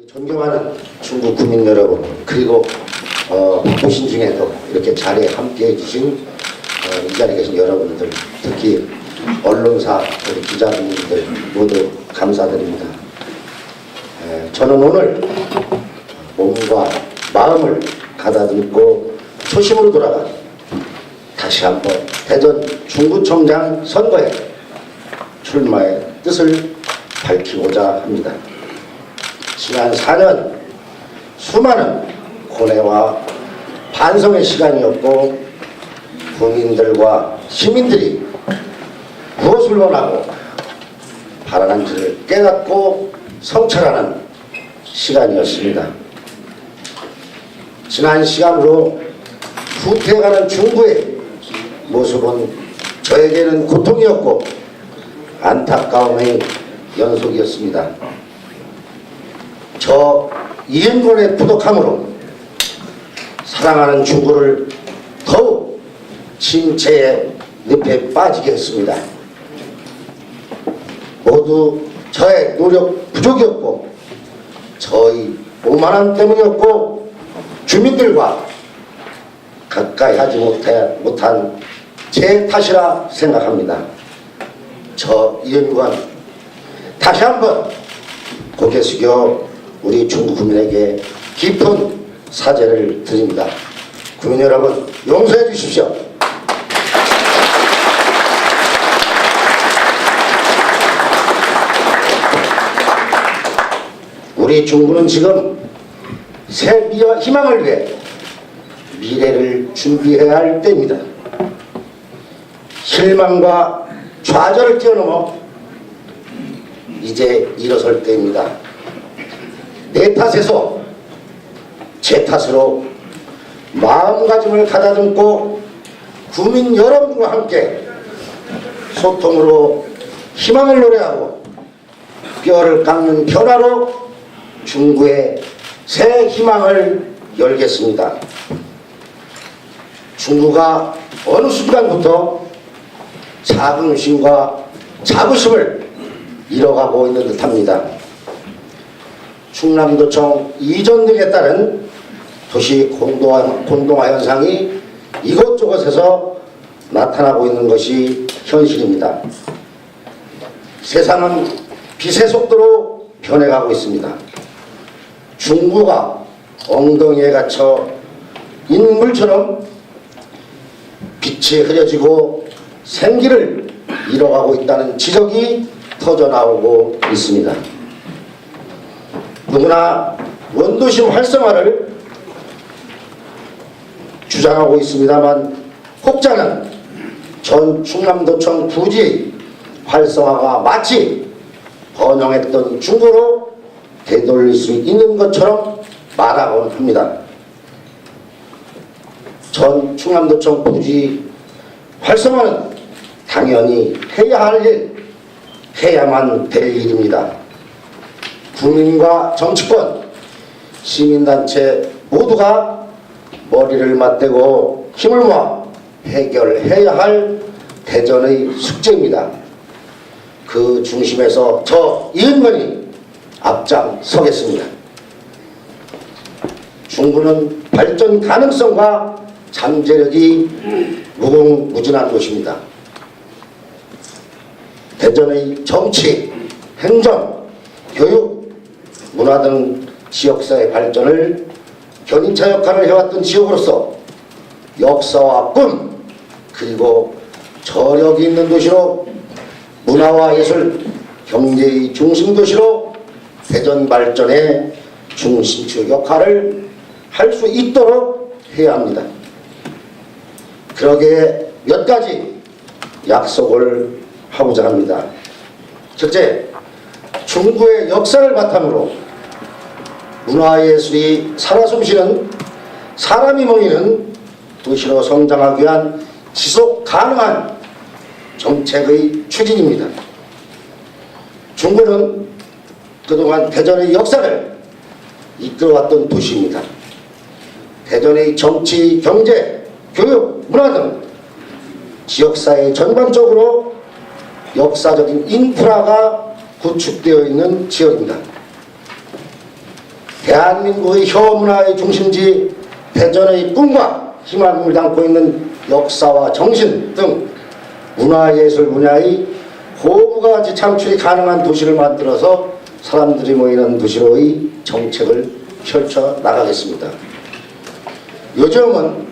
존경하는 중국 국민 여러분, 그리고 바쁘신 중에도 이렇게 자리에 함께해 주신 이 자리에 계신 여러분들, 특히 언론사 우리 기자분들 모두 감사드립니다. 저는 오늘 몸과 마음을 가다듬고 초심으로 돌아가 다시 한번 대전 중구청장 선거에 출마의 뜻을 밝히고자 합니다. 지난 4년 수많은 고뇌와 반성의 시간이었고, 국민들과 시민들이 무엇을 원하고 바라는지를 깨닫고 성찰하는 시간이었습니다. 지난 시간으로 후퇴해가는 중구의 모습은 저에게는 고통이었고 안타까움의 연속이었습니다. 저 이은권의 부족함으로 사랑하는 중구를 더욱 침체의 늪에 빠지게 했습니다. 모두 저의 노력 부족이었고 저의 오만함 때문이었고 주민들과 가까이 하지 못한 제 탓이라 생각합니다. 저 이은권 다시 한번 고개 숙여 우리 중구 국민에게 깊은 사죄를 드립니다. 국민 여러분, 용서해 주십시오. 우리 중구는 지금 새 희망을 위해 미래를 준비해야 할 때입니다. 실망과 좌절을 뛰어넘어 이제 일어설 때입니다. 내 탓에서 제 탓으로 마음가짐을 가다듬고 국민 여러분과 함께 소통으로 희망을 노래하고 뼈를 깎는 변화로 중구의 새 희망을 열겠습니다. 중구가 어느 순간부터 자긍심과 자부심을 잃어가고 있는 듯합니다. 충남도청 이전 등에 따른 도시 공동화 현상이 이곳저곳에서 나타나고 있는 것이 현실입니다. 세상은 빛의 속도로 변해가고 있습니다. 중구가 엉덩이에 갇혀 있는 물처럼 빛이 흐려지고 생기를 잃어가고 있다는 지적이 터져나오고 있습니다. 누구나 원도심 활성화를 주장하고 있습니다만 혹자는 전 충남도청 부지의 활성화가 마치 번영했던 중구로 되돌릴 수 있는 것처럼 말하곤 합니다. 전 충남도청 부지 활성화는 당연히 해야 할 일, 해야만 될 일입니다. 국민과 정치권, 시민단체 모두가 머리를 맞대고 힘을 모아 해결해야 할 대전의 숙제입니다. 그 중심에서 저 이은권이 앞장서겠습니다. 중구는 발전 가능성과 잠재력이 무궁무진한 곳입니다. 대전의 정치, 행정, 교육, 문화 등 지역사회 발전을 견인차 역할을 해왔던 지역으로서 역사와 꿈, 그리고 저력이 있는 도시로 문화와 예술, 경제의 중심 도시로 대전 발전의 중심축 역할을 할 수 있도록 해야 합니다. 그러기에 몇 가지 약속을 하고자 합니다. 첫째, 중구의 역사를 바탕으로 문화예술이 살아 숨쉬는 사람이 모이는 도시로 성장하기 위한 지속 가능한 정책의 추진입니다. 중구는 그동안 대전의 역사를 이끌어왔던 도시입니다. 대전의 정치, 경제, 교육, 문화 등 지역사회 전반적으로 역사적인 인프라가 구축되어 있는 지역입니다. 대한민국의 효문화의 중심지 대전의 꿈과 희망을 담고 있는 역사와 정신 등 문화예술 분야의 호부가 같이 창출이 가능한 도시를 만들어서 사람들이 모이는 도시로의 정책을 펼쳐 나가겠습니다. 요즘은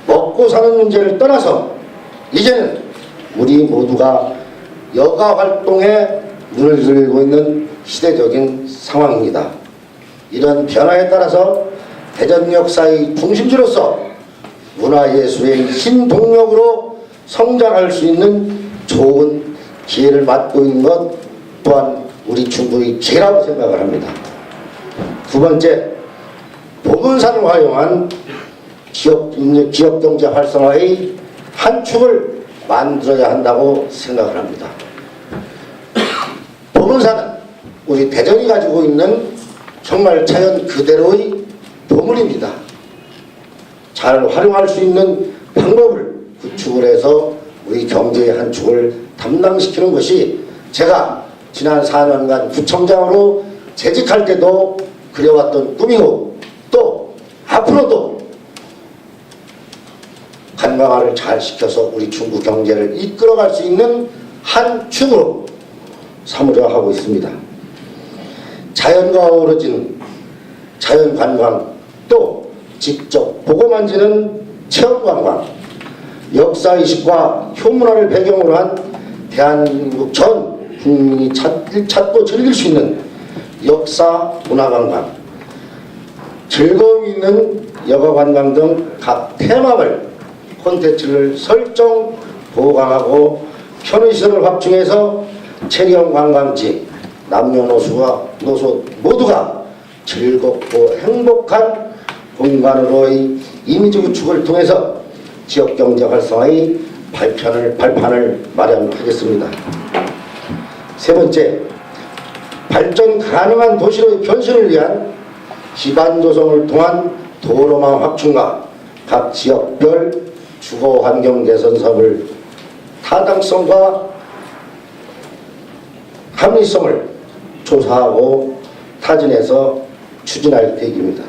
먹고 사는 문제를 떠나서 이제는 우리 모두가 여가 활동에 눈을 들고 있는 시대적인 상황입니다. 이런 변화에 따라서 대전 역사의 중심지로서 문화예술의 신동력으로 성장할 수 있는 좋은 기회를 맞고 있는 것 또한 우리 중구의 기회라고 생각을 합니다. 두 번째, 보문산을 활용한 지역경제 활성화의 한 축을 만들어야 한다고 생각을 합니다. 보문산은 우리 대전이 가지고 있는 정말 자연 그대로의 보물입니다. 잘 활용할 수 있는 방법을 구축을 해서 우리 경제의 한 축을 담당시키는 것이 제가 지난 4년간 구청장으로 재직할 때도 그려왔던 꿈이고 또 앞으로도 관광화를 잘 시켜서 우리 중구 경제를 이끌어갈 수 있는 한 축으로 삼으려 하고 있습니다. 자연과 어우러진 자연관광 또 직접 보고 만지는 체험관광 역사의식과 효문화를 배경으로 한 대한민국 전 국민이 찾고 즐길 수 있는 역사 문화관광 즐거움이 있는 여가관광 등 각 테마별 콘텐츠를 설정 보강하고 편의시설을 확충해서 체험관광지 남녀노소 모두가 즐겁고 행복한 공간으로의 이미지 구축을 통해서 지역경제 활성화의 발판을 마련하겠습니다. 세 번째, 발전 가능한 도시로의 변신을 위한 기반 조성을 통한 도로망 확충과 각 지역별 주거 환경 개선 사업을 타당성과 합리성을 조사하고 타진해서 추진할 계획입니다.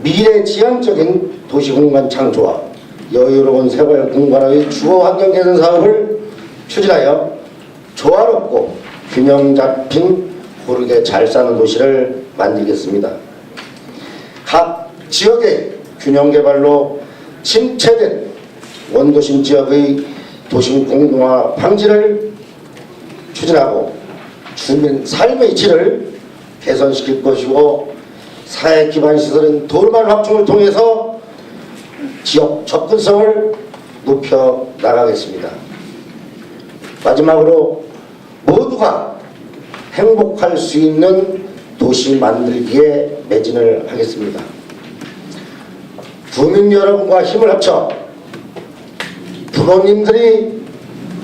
미래지향적인 도시공간 창조와 여유로운 생활 공간의 주거 환경 개선 사업을 추진하여 조화롭고 균형 잡힌 고르게 잘 사는 도시를 만들겠습니다. 각 지역의 균형 개발로 침체된 원도심 지역의 도심 공동화 방지를 추진하고 주민 삶의 질을 개선시킬 것이고 사회 기반 시설인 도로망 확충을 통해서 지역 접근성을 높여 나가겠습니다. 마지막으로 모두가 행복할 수 있는 도시 만들기에 매진을 하겠습니다. 국민 여러분과 힘을 합쳐 부모님들이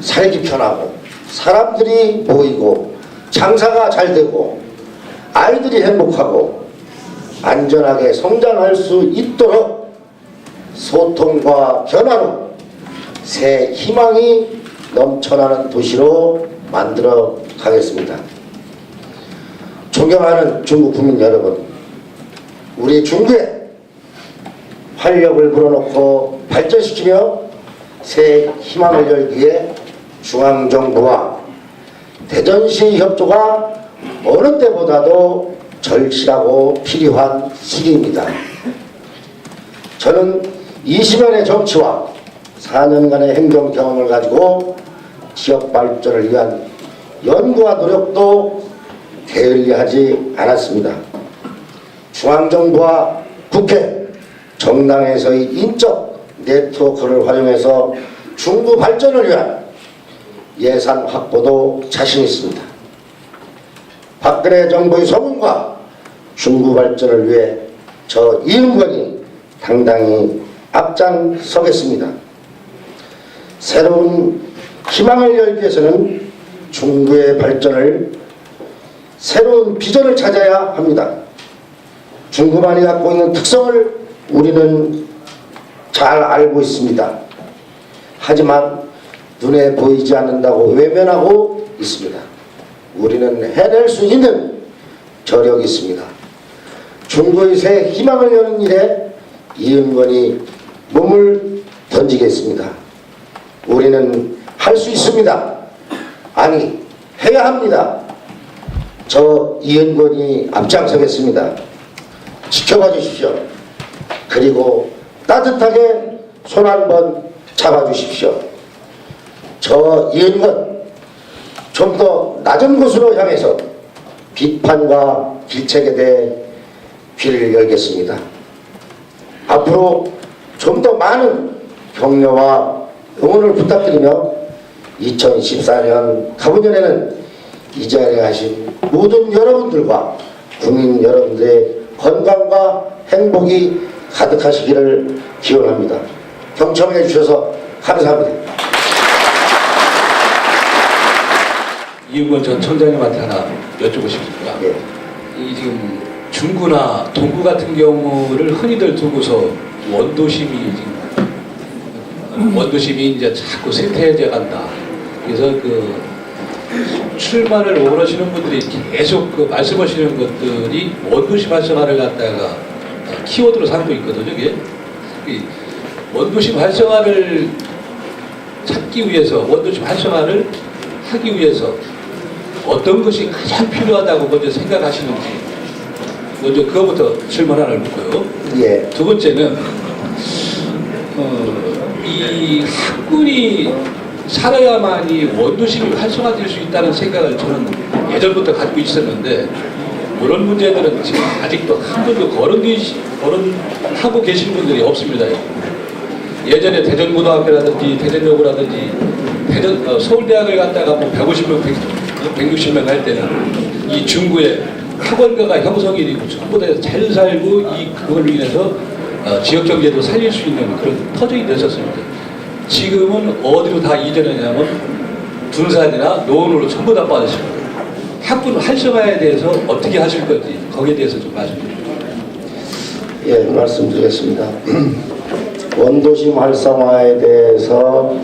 살기 편하고 사람들이 모이고 장사가 잘 되고 아이들이 행복하고 안전하게 성장할 수 있도록 소통과 변화로 새 희망이 넘쳐나는 도시로 만들어 가겠습니다. 존경하는 중구 국민 여러분, 우리 중구에 활력을 불어넣고 발전시키며 새 희망을 열기 위해 중앙정부와 대전시의 협조가 어느 때보다도 절실하고 필요한 시기입니다. 저는 20년의 정치와 4년간의 행정 경험을 가지고 지역 발전을 위한 연구와 노력도 게을리하지 않았습니다. 중앙정부와 국회, 정당에서의 인적 네트워크를 활용해서 중구 발전을 위한 예산 확보도 자신 있습니다. 박근혜 정부의 소문과 중구 발전을 위해 저 이은건이 당당히 앞장서겠습니다. 새로운 희망을 열기 위해서는 중구의 발전을 새로운 비전을 찾아야 합니다. 중구만이 갖고 있는 특성을 우리는 잘 알고 있습니다. 하지만 눈에 보이지 않는다고 외면하고 있습니다. 우리는 해낼 수 있는 저력이 있습니다. 중구의 새 희망을 여는 일에 이은권이 몸을 던지겠습니다. 우리는 할 수 있습니다. 아니, 해야 합니다. 저 이은권이 앞장서겠습니다. 지켜봐 주십시오. 그리고 따뜻하게 손 한번 잡아주십시오. 저 이은권 좀 더 낮은 곳으로 향해서 비판과 질책에 대해 귀를 열겠습니다. 앞으로 좀 더 많은 격려와 응원을 부탁드리며 2014년 가부년에는 이 자리에 하신 모든 여러분들과 국민 여러분들의 건강과 행복이 가득하시기를 기원합니다. 경청해 주셔서 감사합니다. 이은권 전 청장님한테 하나 여쭙고 싶습니다. 예. 이 지금 중구나 동구 같은 경우를 흔히들 두고서 원도심이 이제 자꾸 쇠퇴해 간다. 그래서 그 출마를 원하시는 분들이 계속 그 말씀하시는 것들이 원도심 활성화를 갖다가 키워드로 삼고 있거든요. 이게 원도심 활성화를 찾기 위해서, 원도심 활성화를 하기 위해서 어떤 것이 가장 필요하다고 먼저 생각하시는지 먼저 그거부터 질문 하나를 묻고요. 예. 두 번째는 이 학군이 살아야만이 원도심이 활성화될 수 있다는 생각을 저는 예전부터 가지고 있었는데 그런 문제들은 지금 아직도 한 번도 거론하고 계신 분들이 없습니다. 예전에 대전고등학교라든지 대전여고라든지 서울대학을 갔다가 뭐 150명, 160명 할 때는 이 중구에 학원가가 형성이 되고 전부 다 잘 살고 그걸로 인해서 지역 경제도 살릴 수 있는 그런 터전이 됐었습니다. 지금은 어디로 다 이전하냐면 둔산이나 노원으로 전부 다 빠지십니다. 학군 활성화에 대해서 어떻게 하실 건지 거기에 대해서 좀 말씀해 주십시오. 예, 말씀드리겠습니다. 원도심 활성화에 대해서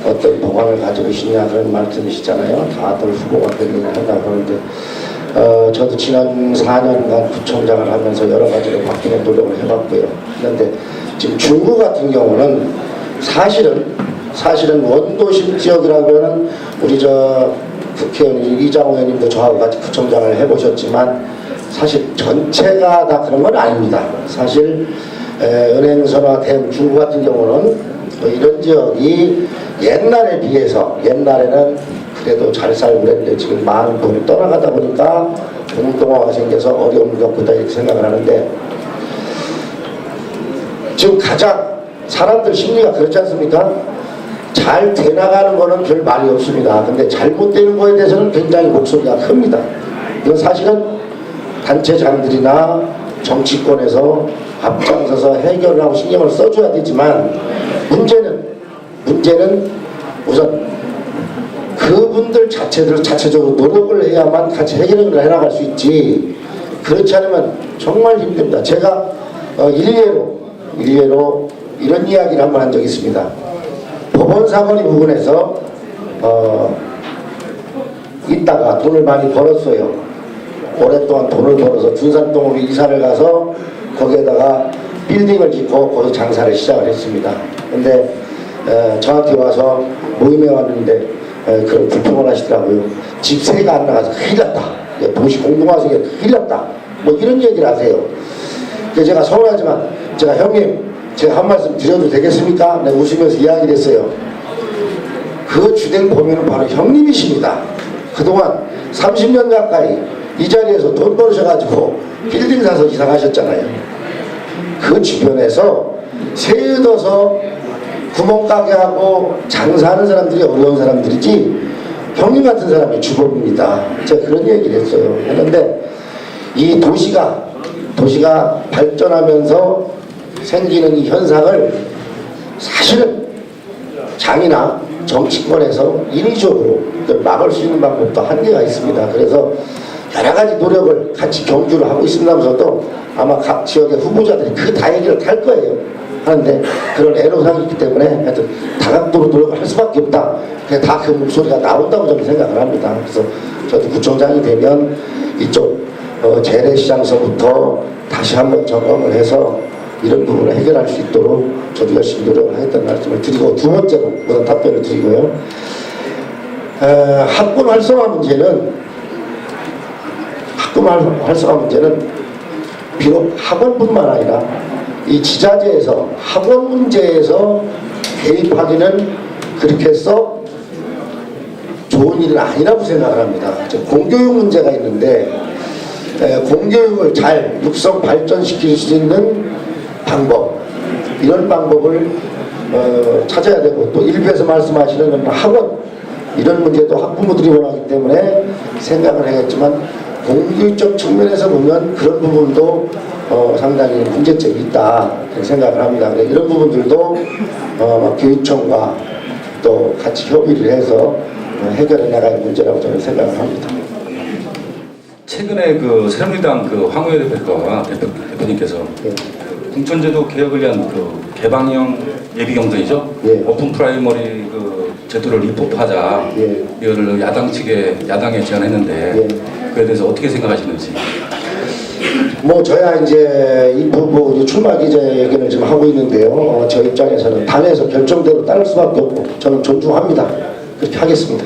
어떤 보관을 가지고 있느냐 그런 말씀이시잖아요. 다들 후보가 되긴 한다 그러는데 저도 지난 4년간 구청장을 하면서 여러 가지로 바뀌는 노력을 해봤고요. 그런데 지금 중구 같은 경우는 사실은 원도심 지역이라고는 우리 저 국회의원 이장호 의원님도 저하고 같이 구청장을 해보셨지만 사실 전체가 다 그런 건 아닙니다. 사실 은행서나 대구 중구 같은 경우는 이런 지역이 옛날에 비해서 옛날에는 그래도 잘 살고 그랬는데 지금 많은 분이 떠나가다 보니까 공동화가 생겨서 어려움을 겪고 있다 이렇게 생각을 하는데 지금 가장 사람들 심리가 그렇지 않습니까? 잘 돼나가는 거는 별 말이 없습니다. 근데 잘못되는 거에 대해서는 굉장히 목소리가 큽니다. 이건 사실은 단체장들이나 정치권에서 앞장서서 해결을 하고 신경을 써줘야 되지만 문제는 우선 그분들 자체적으로 노력을 해야만 같이 해결을 해나갈 수 있지 그렇지 않으면 정말 힘듭니다. 제가 일례로 이런 이야기를 한번 한 적이 있습니다. 법원 사건이 부근에서 있다가 돈을 많이 벌었어요. 오랫동안 돈을 벌어서 둔산동으로 이사를 가서 거기에다가 빌딩을 짓고 거기서 장사를 시작을 했습니다. 근데 저한테 와서 모임에 왔는데 그런 불평을 하시더라고요. 집세가 안 나가서 큰일 났다. 도시 공동화성에 큰일 났다. 뭐 이런 얘기를 하세요. 그래서 제가 서운하지만 제가 형님 제가 한 말씀 드려도 되겠습니까? 내가 웃으면서 이야기를 했어요. 그 주된 범인은 바로 형님이십니다. 그동안 30년 가까이 이 자리에서 돈 벌으셔가지고 빌딩 사서 이사 가셨잖아요. 그 주변에서 새 얻어서 구멍가게하고 장사하는 사람들이 어려운 사람들이지 형님 같은 사람이 주범입니다. 제가 그런 얘기를 했어요. 했는데 이 도시가 발전하면서 생기는 이 현상을 사실은 장이나 정치권에서 인위적으로 막을 수 있는 방법도 한계가 있습니다. 그래서 여러 가지 노력을 같이 경주를 하고 있습니다면서도 아마 각 지역의 후보자들이 그 다얘기를 탈 거예요. 하는데 그런 애로사항이 있기 때문에 하여튼 다각도로 노력을 할 수밖에 없다. 그냥 다 그 목소리가 나온다고 저는 생각을 합니다. 그래서 저도 구청장이 되면 이쪽 재래시장서부터 다시 한번 점검을 해서 이런 부분을 해결할 수 있도록 저도 열심히 노력을 하겠다는 말씀을 드리고, 두 번째로 모든 답변을 드리고요. 학군 활성화 문제는 비록 학원뿐만 아니라 이 지자체에서 학원 문제에서 개입하기는 그렇게 썩 좋은 일은 아니라고 생각을 합니다. 공교육 문제가 있는데 공교육을 잘 육성 발전시킬 수 있는 방법, 이런 방법을 찾아야 되고, 또 일부에서 말씀하시는 학원, 이런 문제도 학부모들이 원하기 때문에 생각을 하겠지만, 공교육적 측면에서 보면 그런 부분도 상당히 문제점이 있다 생각을 합니다. 이런 부분들도 교육청과 또 같이 협의를 해서 해결해 나갈 문제라고 저는 생각을 합니다. 최근에 그 새누리당 그 황우여 대표님께서 예. 공천제도 개혁을 위한 그 개방형 예비 경선이죠. 예. 오픈 프라이머리 그 제도를 리포트하자. 예. 이거를 야당에 제안했는데 예. 그에 대해서 어떻게 생각하시는지. 저야 이제 이 부분 출마 기자회견을 지금 하고 있는데요. 저 입장에서는 당에서 결정대로 따를 수밖에 없고 저는 존중합니다. 그렇게 하겠습니다.